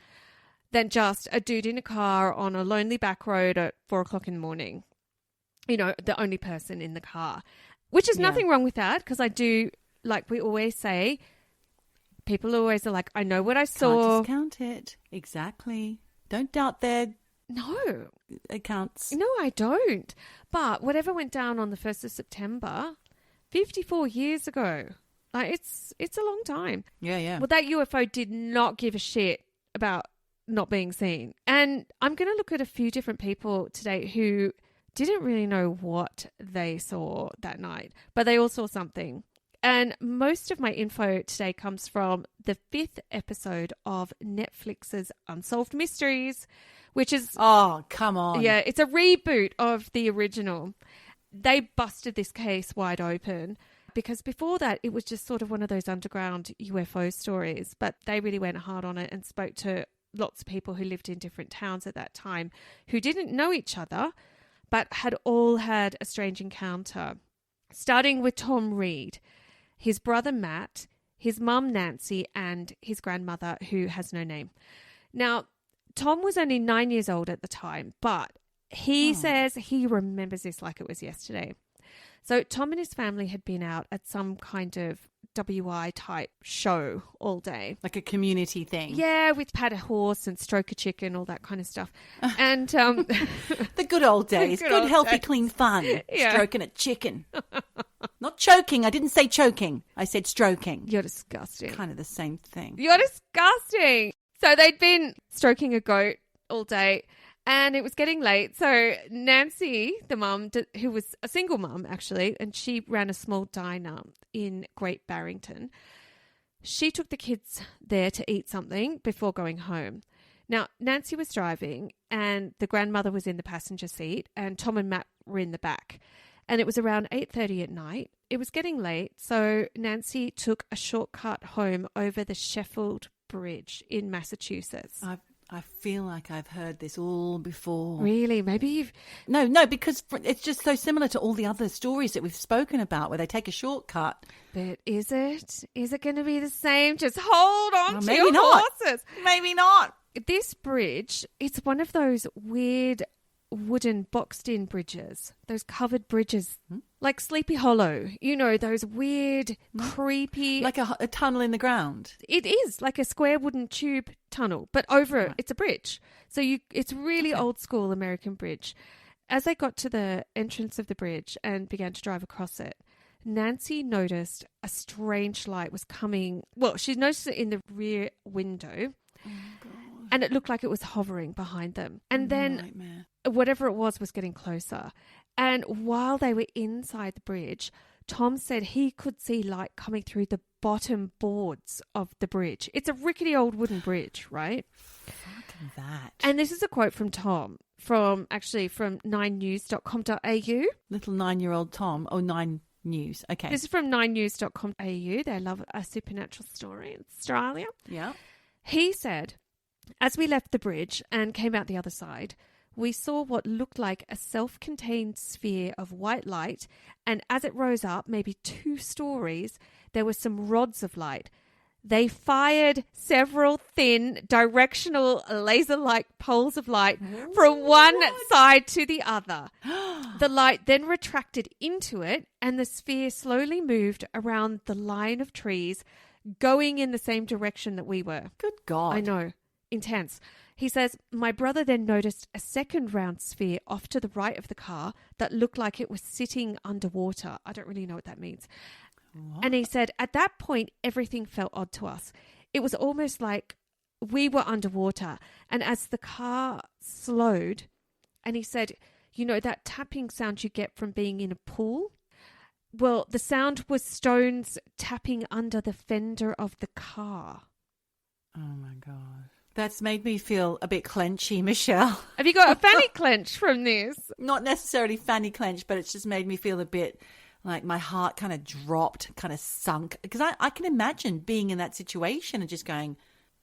than just a dude in a car on a lonely back road at 4 o'clock in the morning. You know, the only person in the car, which is nothing wrong with that, because I do, like we always say, people always are like, I know what I saw. Can't discount it. Exactly. Don't doubt their accounts. No, I don't. But whatever went down on the 1st of September, 54 years ago, like it's a long time. Yeah, yeah. Well, that UFO did not give a shit about not being seen. And I'm going to look at a few different people today who didn't really know what they saw that night, but they all saw something. And most of my info today comes from the 5th episode of Netflix's Unsolved Mysteries, which is... Oh, come on. Yeah, it's a reboot of the original. They busted this case wide open because before that, it was just sort of one of those underground UFO stories, but they really went hard on it and spoke to lots of people who lived in different towns at that time who didn't know each other, but had all had a strange encounter, starting with Tom Reed, his brother Matt, his mum Nancy, and his grandmother, who has no name. Now, Tom was only 9 years old at the time, but he says he remembers this like it was yesterday. So Tom and his family had been out at some kind of WI type show all day. Like a community thing. Yeah, with pat a horse and stroke a chicken, all that kind of stuff. And the good old days. Good, healthy, clean fun. Yeah. Stroking a chicken. Not choking. I didn't say choking. I said stroking. You're disgusting. Kind of the same thing. You're disgusting. So they'd been stroking a goat all day and it was getting late. So Nancy, the mum, who was a single mum actually, and she ran a small diner in Great Barrington, she took the kids there to eat something before going home. Now, Nancy was driving and the grandmother was in the passenger seat and Tom and Matt were in the back. And it was around 8:30 at night. It was getting late, so Nancy took a shortcut home over the Sheffield Bridge in Massachusetts. I feel like I've heard this all before. Really? Maybe you've... No, because it's just so similar to all the other stories that we've spoken about where they take a shortcut. But is it? Is it going to be the same? Just hold on to maybe your not. horses. Maybe not. This bridge, it's one of those weird wooden boxed-in bridges, those covered bridges, like Sleepy Hollow. You know, those weird, creepy... Like a tunnel in the ground. It is, like a square wooden tube tunnel, but over it, it's a bridge. So it's really old school American bridge. As they got to the entrance of the bridge and began to drive across it, Nancy noticed a strange light was coming. Well, she noticed it in the rear window. Oh, God. And it looked like it was hovering behind them. And then nightmare. Whatever it was getting closer. And while they were inside the bridge, Tom said he could see light coming through the bottom boards of the bridge. It's a rickety old wooden bridge, right? Fucking that. And this is a quote from Tom, from 9news.com.au. Little 9-year-old Tom. Oh, 9 News. Okay. This is from 9news.com.au. They love a supernatural story in Australia. Yeah. He said, as we left the bridge and came out the other side, we saw what looked like a self-contained sphere of white light, and as it rose up, maybe 2 stories, there were some rods of light. They fired several thin, directional, laser-like poles of light from one side to the other. The light then retracted into it, and the sphere slowly moved around the line of trees, going in the same direction that we were. Good God. I know. Intense. He says, my brother then noticed a second round sphere off to the right of the car that looked like it was sitting underwater. I don't really know what that means. What? And he said, at that point, everything felt odd to us. It was almost like we were underwater. And as the car slowed, and he said, you know, that tapping sound you get from being in a pool? Well, the sound was stones tapping under the fender of the car. Oh, my God. That's made me feel a bit clenchy, Michelle. Have you got a fanny clench from this? Not necessarily fanny clench, but it's just made me feel a bit like my heart kind of dropped, kind of sunk. Because I can imagine being in that situation and just going,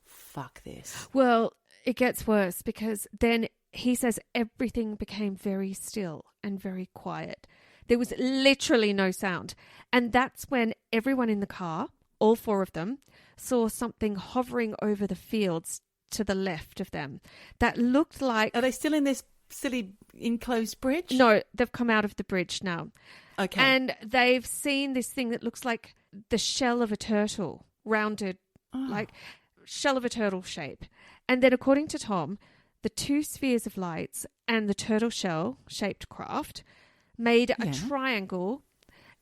fuck this. Well, it gets worse because then he says everything became very still and very quiet. There was literally no sound. And that's when everyone in the car, all 4 of them, saw something hovering over the fields to the left of them that looked like... Are they still in this silly enclosed bridge? No, they've come out of the bridge now. Okay. And they've seen this thing that looks like the shell of a turtle, rounded, like shell of a turtle shape. And then according to Tom, the 2 spheres of lights and the turtle shell shaped craft made a triangle,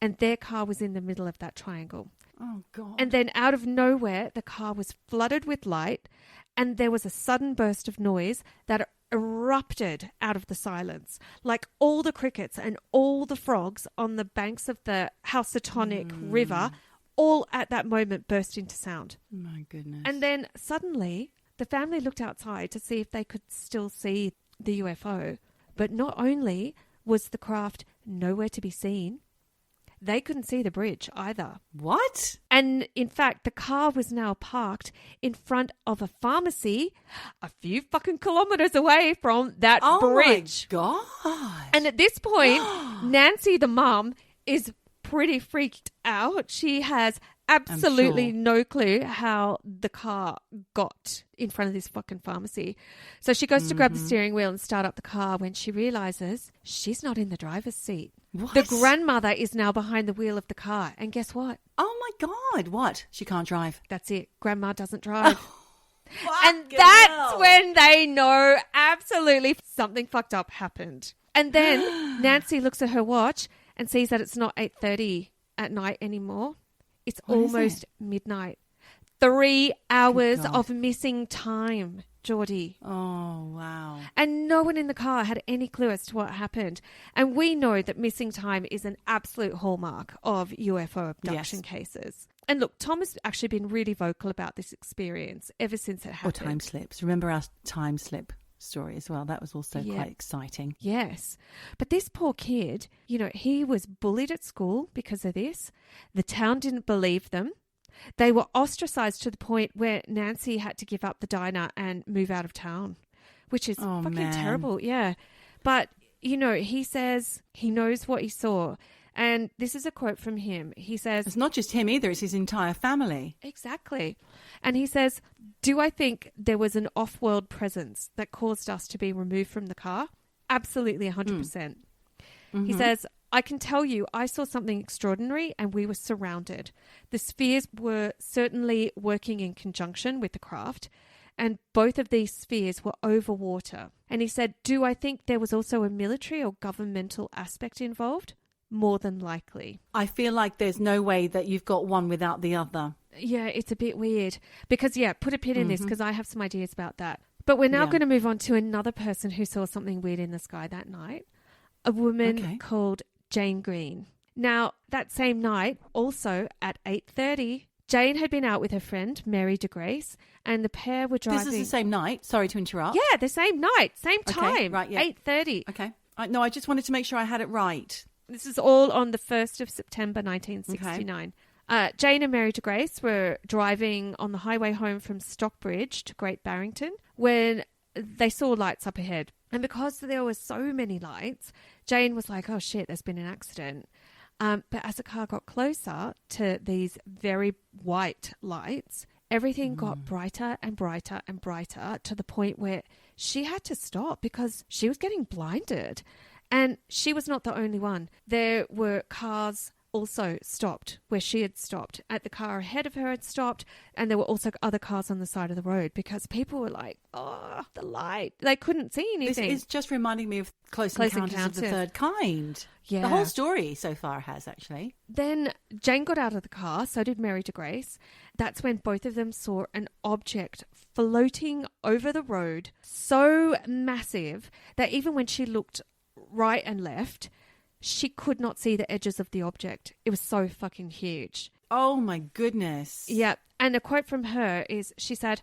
and their car was in the middle of that triangle. Oh, God. And then out of nowhere, the car was flooded with light, and there was a sudden burst of noise that erupted out of the silence. Like all the crickets and all the frogs on the banks of the Housatonic River, all at that moment burst into sound. My goodness. And then suddenly, the family looked outside to see if they could still see the UFO. But not only was the craft nowhere to be seen, they couldn't see the bridge either. What? And in fact, the car was now parked in front of a pharmacy a few fucking kilometers away from that bridge. Oh, my God. And at this point, Nancy, the mum, is pretty freaked out. She has absolutely no clue how the car got in front of this fucking pharmacy. So she goes to grab the steering wheel and start up the car when she realizes she's not in the driver's seat. What? The grandmother is now behind the wheel of the car. And guess what? Oh, my God. What? She can't drive. That's it. Grandma doesn't drive. Oh, and that's when they know absolutely something fucked up happened. And then Nancy looks at her watch and sees that it's not 8:30 at night anymore. It's almost midnight. 3 hours of missing time, Geordie. Oh, wow. And no one in the car had any clue as to what happened. And we know that missing time is an absolute hallmark of UFO abduction cases. And look, Tom has actually been really vocal about this experience ever since it happened. Or time slips. Remember our time slip story as well? That was also quite exciting. Yes. But this poor kid, you know, he was bullied at school because of this. The town didn't believe them. They were ostracized to the point where Nancy had to give up the diner and move out of town, which is fucking terrible. Yeah. But, you know, he says he knows what he saw. And this is a quote from him. He says... It's not just him either. It's his entire family. Exactly. And he says, do I think there was an off-world presence that caused us to be removed from the car? Absolutely 100%. He says, I can tell you I saw something extraordinary and we were surrounded. The spheres were certainly working in conjunction with the craft, and both of these spheres were over water. And he said, do I think there was also a military or governmental aspect involved? More than likely. I feel like there's no way that you've got one without the other. Yeah, it's a bit weird. Because, put a pin in this because I have some ideas about that. But we're now going to move on to another person who saw something weird in the sky that night. A woman called Jane Green. Now, that same night, also at 8:30, Jane had been out with her friend, Mary DeGrace, and the pair were driving... This is the same night. Sorry to interrupt. Yeah, the same night, same time. Okay, right, yeah. 8:30. Okay. No, I just wanted to make sure I had it right. This is all on the 1st of September, 1969. Okay. Jane and Mary DeGrace were driving on the highway home from Stockbridge to Great Barrington when they saw lights up ahead. And because there were so many lights, Jane was like, oh shit, there's been an accident. But as the car got closer to these very white lights, everything got brighter and brighter and brighter to the point where she had to stop because she was getting blinded. And she was not the only one. There were cars also stopped where she had stopped. At the car ahead of her had stopped, and there were also other cars on the side of the road because people were like, oh, the light. They couldn't see anything. This is just reminding me of Close Encounters of the Third Kind. Yeah. The whole story so far has, actually. Then Jane got out of the car, so did Mary de Grace. That's when both of them saw an object floating over the road, so massive that even when she looked right and left, she could not see the edges of the object. It was so fucking huge. Oh my goodness. Yeah. And a quote from her is, she said,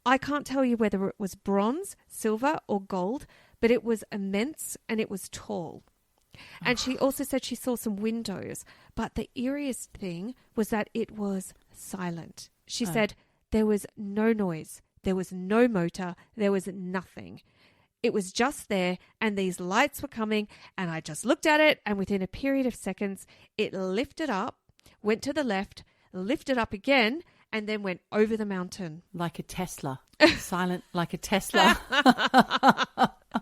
I can't tell you whether it was bronze, silver or gold, but it was immense and it was tall. And she also said she saw some windows, but the eeriest thing was that it was silent. She said there was no noise, there was no motor, there was nothing. It was just there, and these lights were coming, and I just looked at it, and within a period of seconds, it lifted up, went to the left, lifted up again, and then went over the mountain. Like a Tesla. Silent like a Tesla.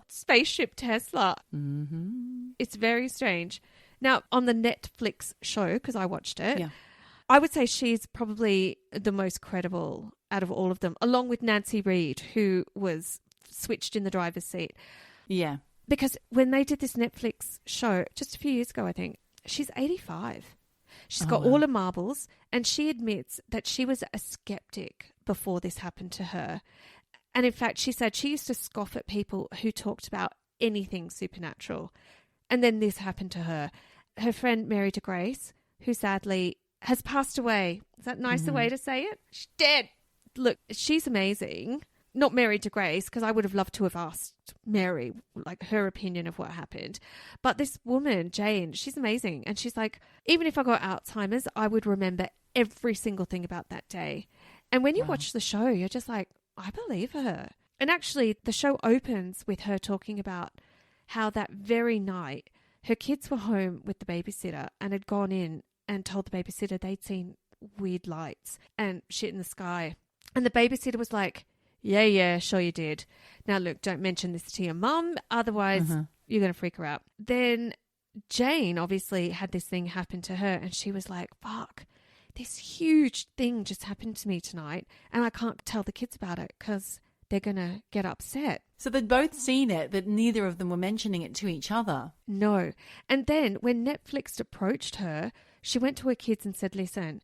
Spaceship Tesla. Mm-hmm. It's very strange. Now, on the Netflix show, because I watched it, Yeah. I would say she's probably the most credible out of all of them, along with Nancy Reid, who was switched in the driver's seat. Yeah. Because when they did this Netflix show just a few years ago, I think, she's 85. She's got all her marbles, and she admits that she was a skeptic before this happened to her. And in fact, she said she used to scoff at people who talked about anything supernatural. And then this happened to her. Her friend Mary de Grace, who sadly has passed away. Is that a nicer way to say it? She's dead. Look, she's amazing. Not Mary de Grace, because I would have loved to have asked Mary, like, her opinion of what happened. But this woman, Jane, she's amazing. And she's like, even if I got Alzheimer's, I would remember every single thing about that day. And when you watch the show, you're just like, I believe her. And actually, the show opens with her talking about how that very night, her kids were home with the babysitter and had gone in and told the babysitter they'd seen weird lights and shit in the sky. And the babysitter was like, yeah, sure you did. Now, look, don't mention this to your mum, otherwise you're going to freak her out. Then Jane obviously had this thing happen to her, and she was like, fuck, this huge thing just happened to me tonight, and I can't tell the kids about it because they're going to get upset. So they'd both seen it, but neither of them were mentioning it to each other. No. And then when Netflix approached her, she went to her kids and said, listen,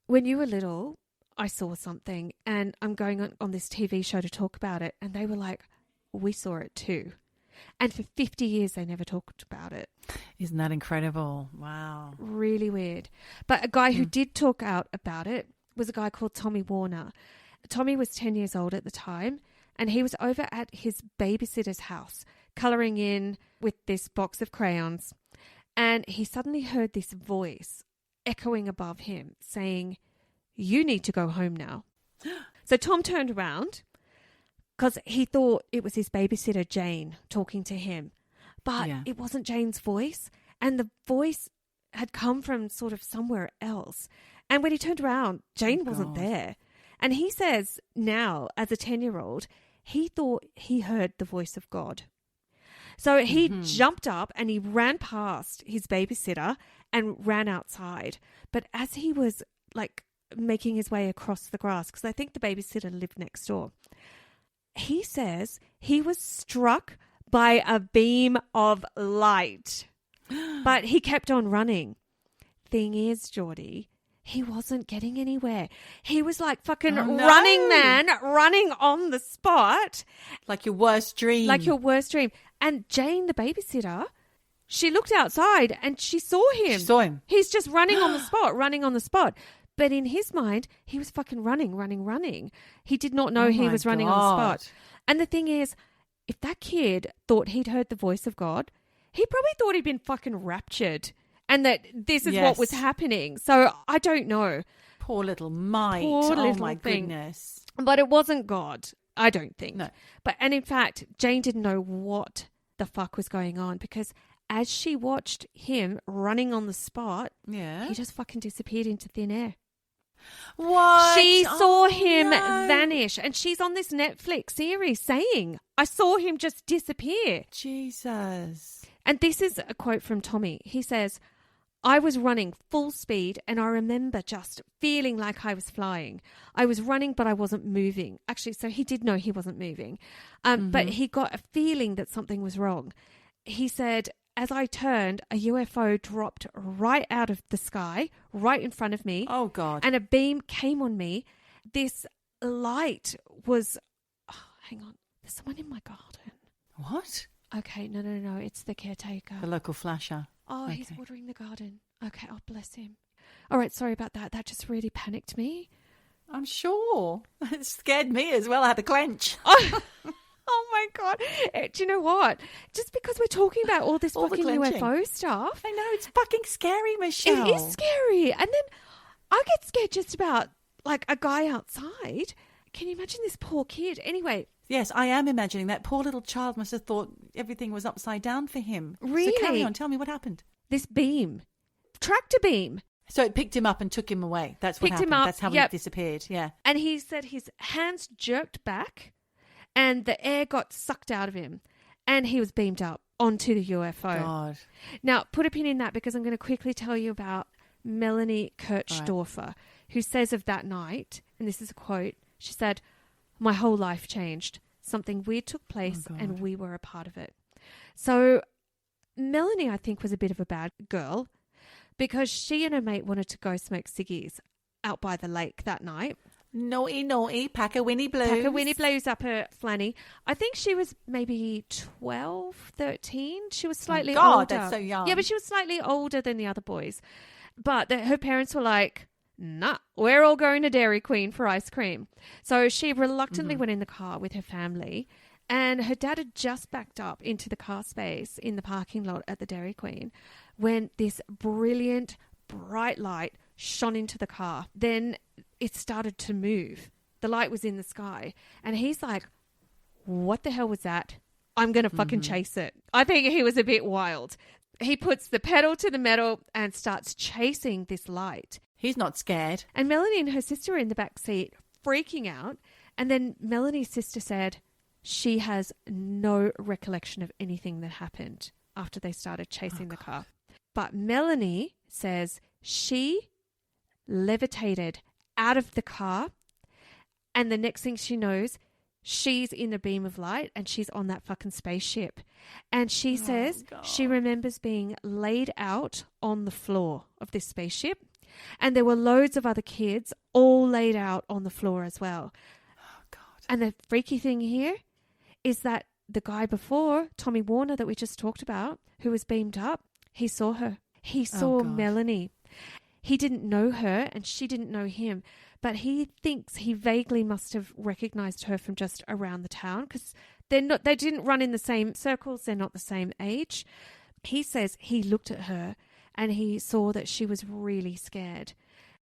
when you were little, I saw something and I'm going on this TV show to talk about it. And they were like, we saw it too. And for 50 years, they never talked about it. Isn't that incredible? Wow. Really weird. But a guy who did talk out about it was a guy called Tommy Warner. Tommy was 10 years old at the time, and he was over at his babysitter's house, colouring in with this box of crayons. And he suddenly heard this voice echoing above him saying, you need to go home now. So Tom turned around because he thought it was his babysitter, Jane, talking to him. But it wasn't Jane's voice. And the voice had come from sort of somewhere else. And when he turned around, Jane wasn't there. And he says now, as a 10-year-old, he thought he heard the voice of God. So he jumped up and he ran past his babysitter and ran outside. But as he was like making his way across the grass, because I think the babysitter lived next door, he says he was struck by a beam of light. But he kept on running. Thing is, Geordie, he wasn't getting anywhere. He was like fucking running man, running on the spot. Like your worst dream. Like your worst dream. And Jane, the babysitter, she looked outside and she saw him. She saw him. He's just running on the spot. But in his mind, he was fucking running. He did not know he was running on the spot. And the thing is, if that kid thought he'd heard the voice of God, he probably thought he'd been fucking raptured and that this is what was happening. So I don't know. Poor little mite. Poor little my thing. goodness. But it wasn't God. I don't think. No. And in fact, Jane didn't know what the fuck was going on because as she watched him running on the spot, Yeah. he just fucking disappeared into thin air. What? She saw him no. vanish, and she's on this Netflix series saying, I saw him just disappear. Jesus. And this is a quote from Tommy. He says, I was running full speed and I remember just feeling like I was flying. I was running, but I wasn't moving. Actually, so he did know he wasn't moving. But he got a feeling that something was wrong. He said, as I turned, a UFO dropped right out of the sky, right in front of me. Oh, God. And a beam came on me. This light was... Oh, hang on. There's someone in my garden. What? Okay, no. It's the caretaker. The local flasher. Oh, Okay. he's watering the garden. Okay, oh, bless him. All right, sorry about that. That just really panicked me. I'm sure. It scared me as well. I had to clench. Oh my God. Do you know what? Just because we're talking about all this All the fucking clenching. UFO stuff. I know, it's fucking scary, Michelle. It is scary. And then I get scared just about like a guy outside. Can you imagine this poor kid? Anyway. Yes, I am imagining that poor little child must have thought everything was upside down for him. Really? So carry on. Tell me what happened. This beam. Tractor beam. So it picked him up and took him away. That's what Picked happened. him up, That's how yep. he disappeared. Yeah. And he said his hands jerked back and the air got sucked out of him and he was beamed up onto the UFO. God. Now, put a pin in that because I'm going to quickly tell you about Melanie Kirchdorfer, who says of that night, and this is a quote, she said, my whole life changed. Something weird took place and we were a part of it. So Melanie, I think, was a bit of a bad girl because she and her mate wanted to go smoke ciggies out by the lake that night. Naughty, pack a Winnie Blues. Pack a Winnie Blues up her flanny. I think she was maybe 12, 13. She was slightly older. God, that's so young. Yeah, but she was slightly older than the other boys. But her parents were like, nah, we're all going to Dairy Queen for ice cream. So she reluctantly went in the car with her family. And her dad had just backed up into the car space in the parking lot at the Dairy Queen when this brilliant, bright light shone into the car. Then it started to move. The light was in the sky. And he's like, what the hell was that? I'm going to fucking chase it. I think he was a bit wild. He puts the pedal to the metal and starts chasing this light. He's not scared. And Melanie and her sister are in the back seat freaking out. And then Melanie's sister said she has no recollection of anything that happened after they started chasing the car. But Melanie says she levitated out of the car and the next thing she knows, she's in a beam of light and she's on that fucking spaceship. And she says she remembers being laid out on the floor of this spaceship and there were loads of other kids all laid out on the floor as well. Oh, God. And the freaky thing here is that the guy before, Tommy Warner, that we just talked about, who was beamed up, he saw her. He saw Melanie. He didn't know her and she didn't know him, but he thinks he vaguely must have recognized her from just around the town because they didn't run in the same circles. They're not the same age. He says he looked at her and he saw that she was really scared.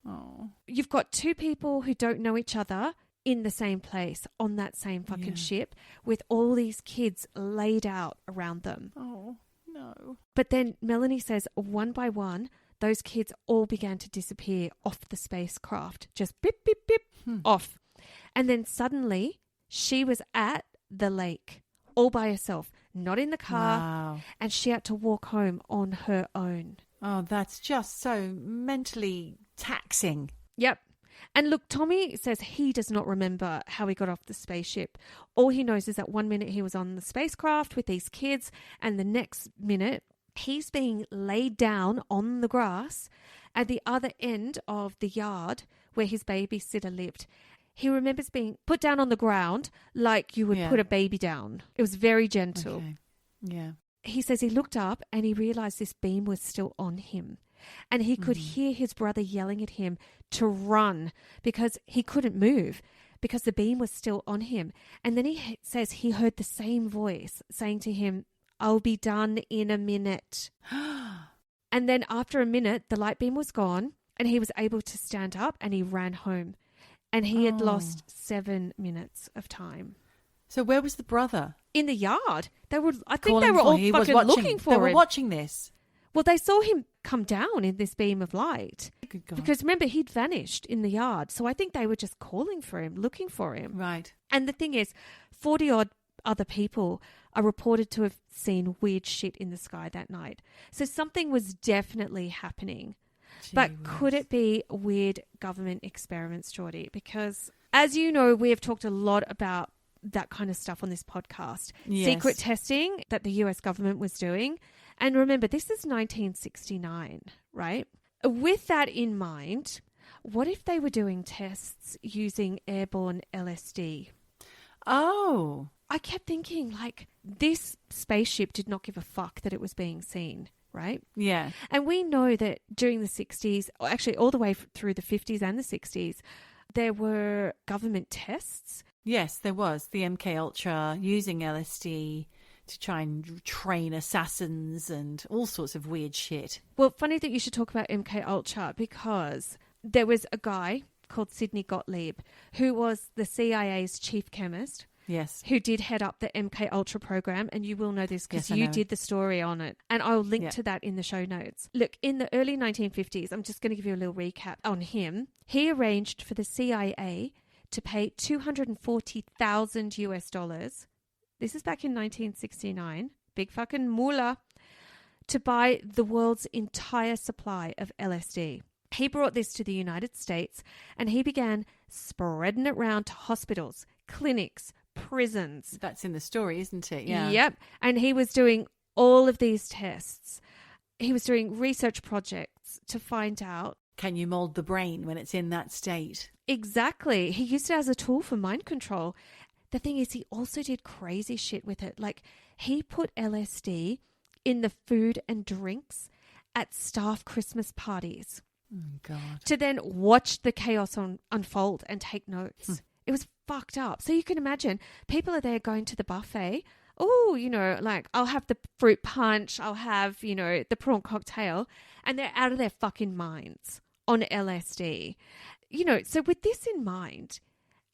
Oh. You've got two people who don't know each other in the same place on that same fucking ship with all these kids laid out around them. Oh, no. But then Melanie says one by one, those kids all began to disappear off the spacecraft. Just beep, beep, beep, off. And then suddenly she was at the lake all by herself, not in the car. Wow. And she had to walk home on her own. Oh, that's just so mentally taxing. Yep. And look, Tommy says he does not remember how he got off the spaceship. All he knows is that 1 minute he was on the spacecraft with these kids and the next minute he's being laid down on the grass at the other end of the yard where his babysitter lived. He remembers being put down on the ground like you would put a baby down. It was very gentle. Okay. Yeah. He says he looked up and he realized this beam was still on him. And he could hear his brother yelling at him to run because he couldn't move because the beam was still on him. And then he says he heard the same voice saying to him, I'll be done in a minute. And then after a minute, the light beam was gone and he was able to stand up and he ran home. and he had lost 7 minutes of time. So where was the brother? In the yard. I think they were all fucking looking for him. They were watching this. Well, they saw him come down in this beam of light. Good God. Because remember, he'd vanished in the yard. So I think they were just calling for him, looking for him. Right. And the thing is, 40-odd other people are reported to have seen weird shit in the sky that night. So something was definitely happening. Gee but whiz. could it be weird government experiments, Geordie? Because, as you know, we have talked a lot about that kind of stuff on this podcast. Yes. Secret testing that the US government was doing. And remember, this is 1969, right? With that in mind, what if they were doing tests using airborne LSD? Oh. I kept thinking, like, this spaceship did not give a fuck that it was being seen, right? Yeah. And we know that during the 60s, actually all the way through the 50s and the 60s, there were government tests. Yes, there was. The MK Ultra using LSD to try and train assassins and all sorts of weird shit. Well, funny that you should talk about MK Ultra, because there was a guy called Sidney Gottlieb who was the CIA's chief chemist. Yes. Who did head up the MK Ultra program, and you will know this because Yes, you did the story on it, and I'll link Yeah. to that in the show notes. Look, in the early 1950s, I'm just going to give you a little recap on him. He arranged for the CIA to pay $240,000 US. This is back in 1969. Big fucking moolah. To buy the world's entire supply of LSD. He brought this to the United States, and he began spreading it around to hospitals, clinics, prisons. That's in the story, isn't it? Yeah. Yep. And he was doing all of these tests. He was doing research projects to find out. Can you mold the brain when it's in that state? Exactly. He used it as a tool for mind control. The thing is, he also did crazy shit with it. Like, he put LSD in the food and drinks at staff Christmas parties. Oh, God. To then watch the chaos unfold and take notes. It was fucked up. So you can imagine, people are there going to the buffet. Oh, you know, like, I'll have the fruit punch. I'll have, you know, the prawn cocktail. And they're out of their fucking minds on LSD. You know, so with this in mind,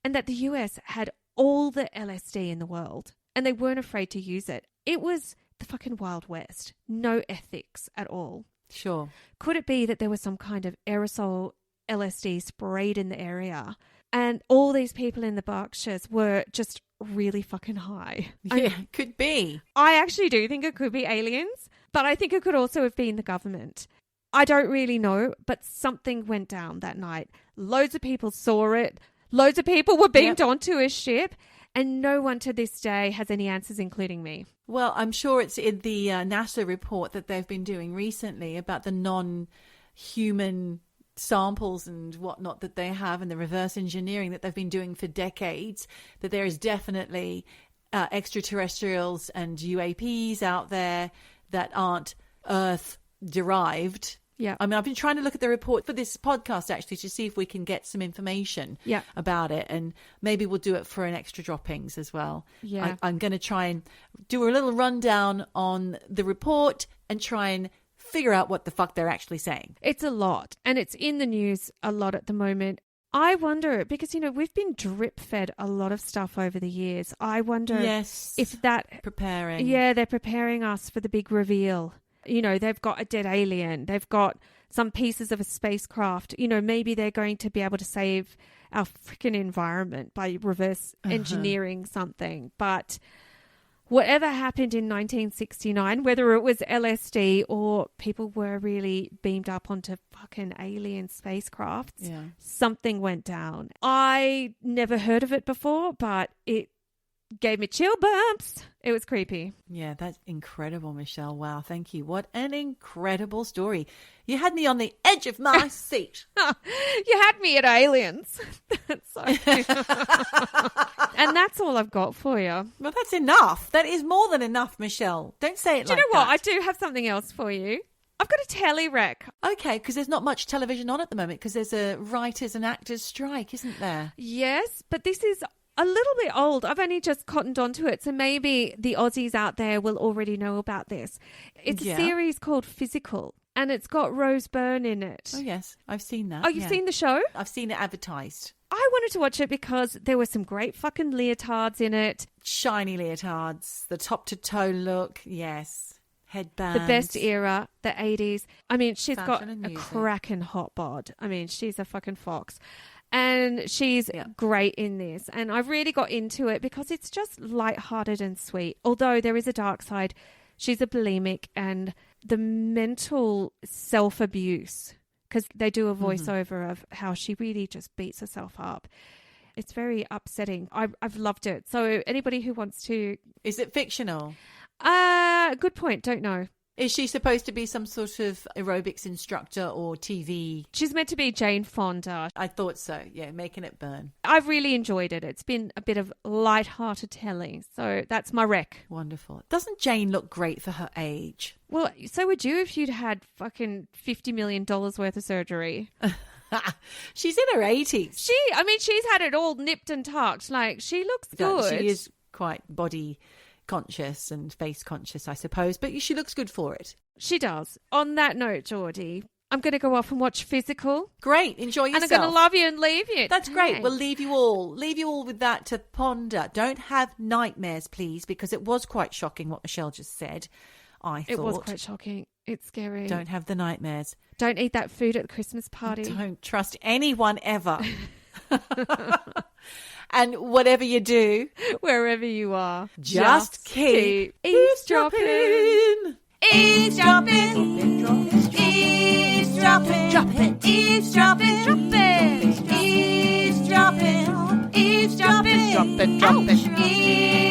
and that the US had all the LSD in the world, and they weren't afraid to use it, it was the fucking Wild West. No ethics at all. Sure. Could it be that there was some kind of aerosol LSD sprayed in the area, and all these people in the Berkshires were just really fucking high? Yeah, could be. I actually do think it could be aliens, but I think it could also have been the government. I don't really know, but something went down that night. Loads of people saw it. Loads of people were beamed onto a ship, and no one to this day has any answers, including me. Well, I'm sure it's in the NASA report that they've been doing recently about the non-human samples and whatnot that they have, and the reverse engineering that they've been doing for decades, that there is definitely extraterrestrials and UAPs out there that aren't Earth-derived. Yeah. I mean, I've been trying to look at the report for this podcast, actually, to see if we can get some information about it. And maybe we'll do it for an extra droppings as well. Yeah. I'm going to try and do a little rundown on the report and try and figure out what the fuck they're actually saying. It's a lot. And it's in the news a lot at the moment. I wonder, because, you know, we've been drip-fed a lot of stuff over the years. I wonder if that... Preparing. Yeah, they're preparing us for the big reveal. You know, they've got a dead alien. They've got some pieces of a spacecraft. You know, maybe they're going to be able to save our freaking environment by reverse engineering something. But whatever happened in 1969, whether it was LSD or people were really beamed up onto fucking alien spacecrafts, something went down. I never heard of it before, but it gave me chill bumps. It was creepy. Yeah, that's incredible, Michelle. Wow, thank you. What an incredible story. You had me on the edge of my seat. You had me at aliens. And that's all I've got for you. Well, that's enough. That is more than enough, Michelle. Don't say it like that. Do you know what? I do have something else for you. I've got a telly-rec. Okay, because there's not much television on at the moment because there's a writers and actors strike, isn't there? Yes, but this is a little bit old. I've only just cottoned onto it, so maybe the Aussies out there will already know about this. It's a series called Physical. and it's got Rose Byrne in it. Oh, yes. I've seen that. Oh, you've seen the show? I've seen it advertised. I wanted to watch it because there were some great fucking leotards in it. Shiny leotards, the top to toe look. Yes. Headbands. The best era, the 80s. I mean, she's got Fashion and a music. cracking hot bod. I mean, she's a fucking fox. And she's great in this. And I really got into it because it's just lighthearted and sweet. Although there is a dark side. She's a bulimic, and the mental self-abuse, because they do a voiceover of how she really just beats herself up. It's very upsetting. I've loved it. So anybody who wants to... Is it fictional? Good point. Don't know. Is she supposed to be some sort of aerobics instructor or TV? She's meant to be Jane Fonda. I thought so. Yeah, making it burn. I've really enjoyed it. It's been a bit of light-hearted telling. So that's my rec. Wonderful. Doesn't Jane look great for her age? Well, so would you if you'd had fucking $50 million worth of surgery. She's in her 80s. She's had it all nipped and tucked. Like, she looks good. She is quite body conscious and face conscious, I suppose, but she looks good for it. She does. On that note, Geordie, I'm going to go off and watch Physical. Great. Enjoy yourself. And I'm going to love you and leave you. That's great. We'll leave you all with that to ponder. Don't have nightmares, please, because it was quite shocking what Michelle just said. It was quite shocking. It's scary. Don't have the nightmares. Don't eat that food at the Christmas party. Don't trust anyone ever. And whatever you do, wherever you are, just keep eavesdropping. Eavesdropping. Eavesdropping. Dropping. Eavesdropping. Dropping. Eavesdropping. Eavesdropping. Dropping. Eavesdropping.